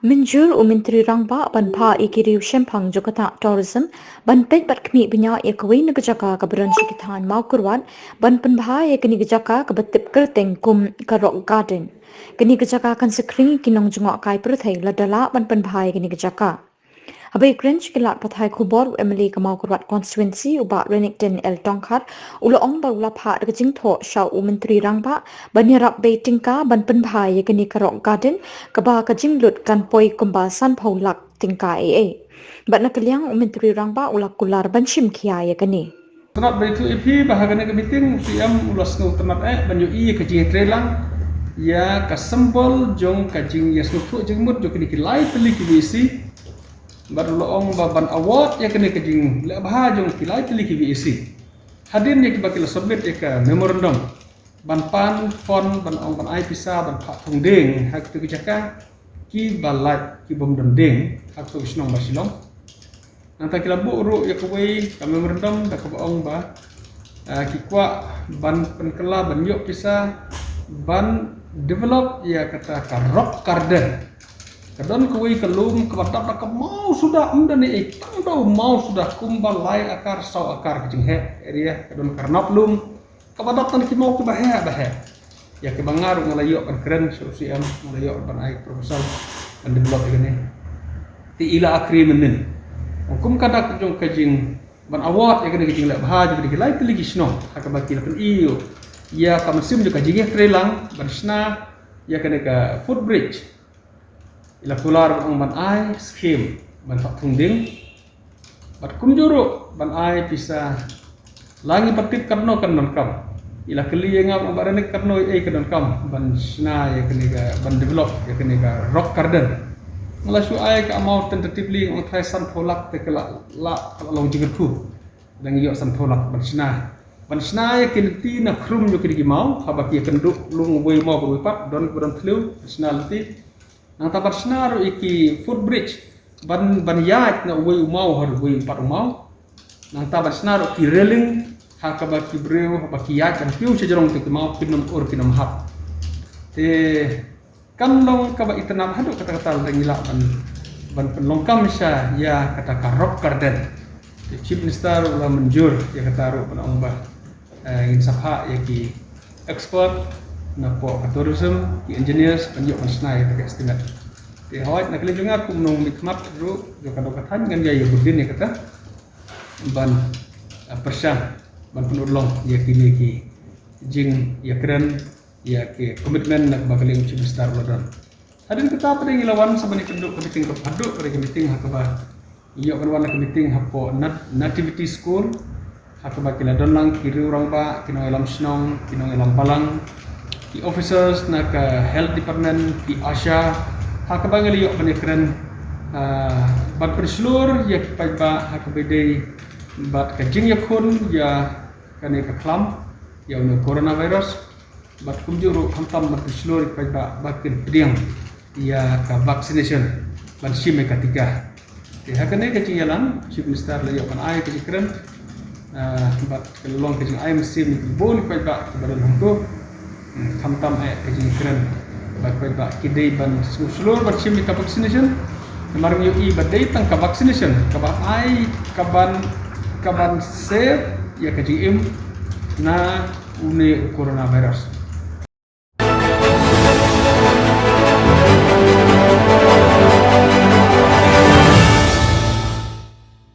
Menjur Menteri Rangba ban pha ikiriu shempang Jakarta Tourism ban pej bat kmi benya ekawai negajaka kabaran sikithan mau kurwan ban penbha ekani gajaka kabatip kerteng kum karok garden kini gajaka kan sekring kinong jungok kai perthai ladala ban penbha ekani gajaka Habai Grange kilat pathai khubor Emily kamau kurwat constituency uba Renington El Tongkhat uloong ba ula pha de jing tho shau Menteri Rangba ban yarap be tingka ban penbha ekani karok garden kaba ka jinglut kan poi kumba san phaulak tingka bat nakaliang Menteri Rangba ulak kular ban shim khia ekani Tenat beritu IP bahagian ke meeting PM ulas nu tenat banyu I ke jing trelang ya ka sembol jong ka jing ya su jing mut jo kini kilai teli ki BC baru loong baban award ya kini ke jing le bah jong kilai teli ki BC hadin ya ki bakil submit ya ka memorandum ban pan fon ban ong ban ai pisa ban phak thong ding hak tu jaka ki balat ki bom dending hak tu snong basilong Nanta kila bu ru ya kuwei kami merendam dak baong ba kikwa ban penkela ban yok pisa ban develop ya kata ka rock garden kadon kuwei kelum kebatap dak mau sudah mendani tang do mau sudah kumbal lai akar sau akar kecing he area kadon karnap lum kebatap tan ki mau ke bahe ya ke bangar ngalayo kan keren solusi am ngalayo ban ai proposal ban develop ini ti ila akri menen Hukum kada kejong kejing ban award ya kena kejing lek bahaj jadi kelai teli sno hak baki lapan iyo ya ka musim juga kejing trelang ban sna ya kena ka footbridge ila kular ban ai scheme ban tak tungding bat kumjuru ban ai bisa langi patip karno kan kam ila keli ngam barane karno kan kam ban sna ya kena ka ban develop ya kena ka rock garden Mula su ai ka mau tentatively on try san tholak te kala la long jigku dang yo san tholak ban sna ya kinti na khrum yo kiri mau habaki kenduk lung wei mau berwipat don tlu personality nang tabar sna ro iki footbridge ban yat na wei mau har wei pat mau nang tabar sna ro ki railing hakabaki breu habaki yat kan piu sejarong te mau kinum or kinum hap te kan long kaba itanam haduk kata-kata ngila ban penlongkam sya ya kata karok garden chief minister ulah menjur ya kata ru pan ombah in sapha ya ki expert na po tourism ki engineers panyo masnai ya estimate ti hawat nak lenga kum nong mikmat ru jo kado kathan ngan ya budin ya kata ban persan ban penulong ya kini ki jing ya keren ya ke komitmen nak bakaling chief minister lodon hadin kita pada ngilawan sabani penduk meeting ke paduk pada meeting hakaba iyo kan ke meeting hapo nativity school hakaba kila donlang kiri orang ba kino elam snong kino elam balang ki officers nak health department ki asha hakaba ngeliyo penekren bat perslur ya pai ba hakaba dei bat kajing yakun ya kane ka klam ya no coronavirus bat kumjuru hantam bat seluruh pada bakin pediang ya ka vaccination ban shime ketiga te hakane kecing yalan chief minister la yapan ai ke keren bat kelong kecing ai mesin bol pada badan hangko hantam ai kecing keren bat pada kidei ban seluruh bat shime ka vaccination kemarin yo I bat dei tang ka vaccination ka ba ai kaban save ya kecing na une coronavirus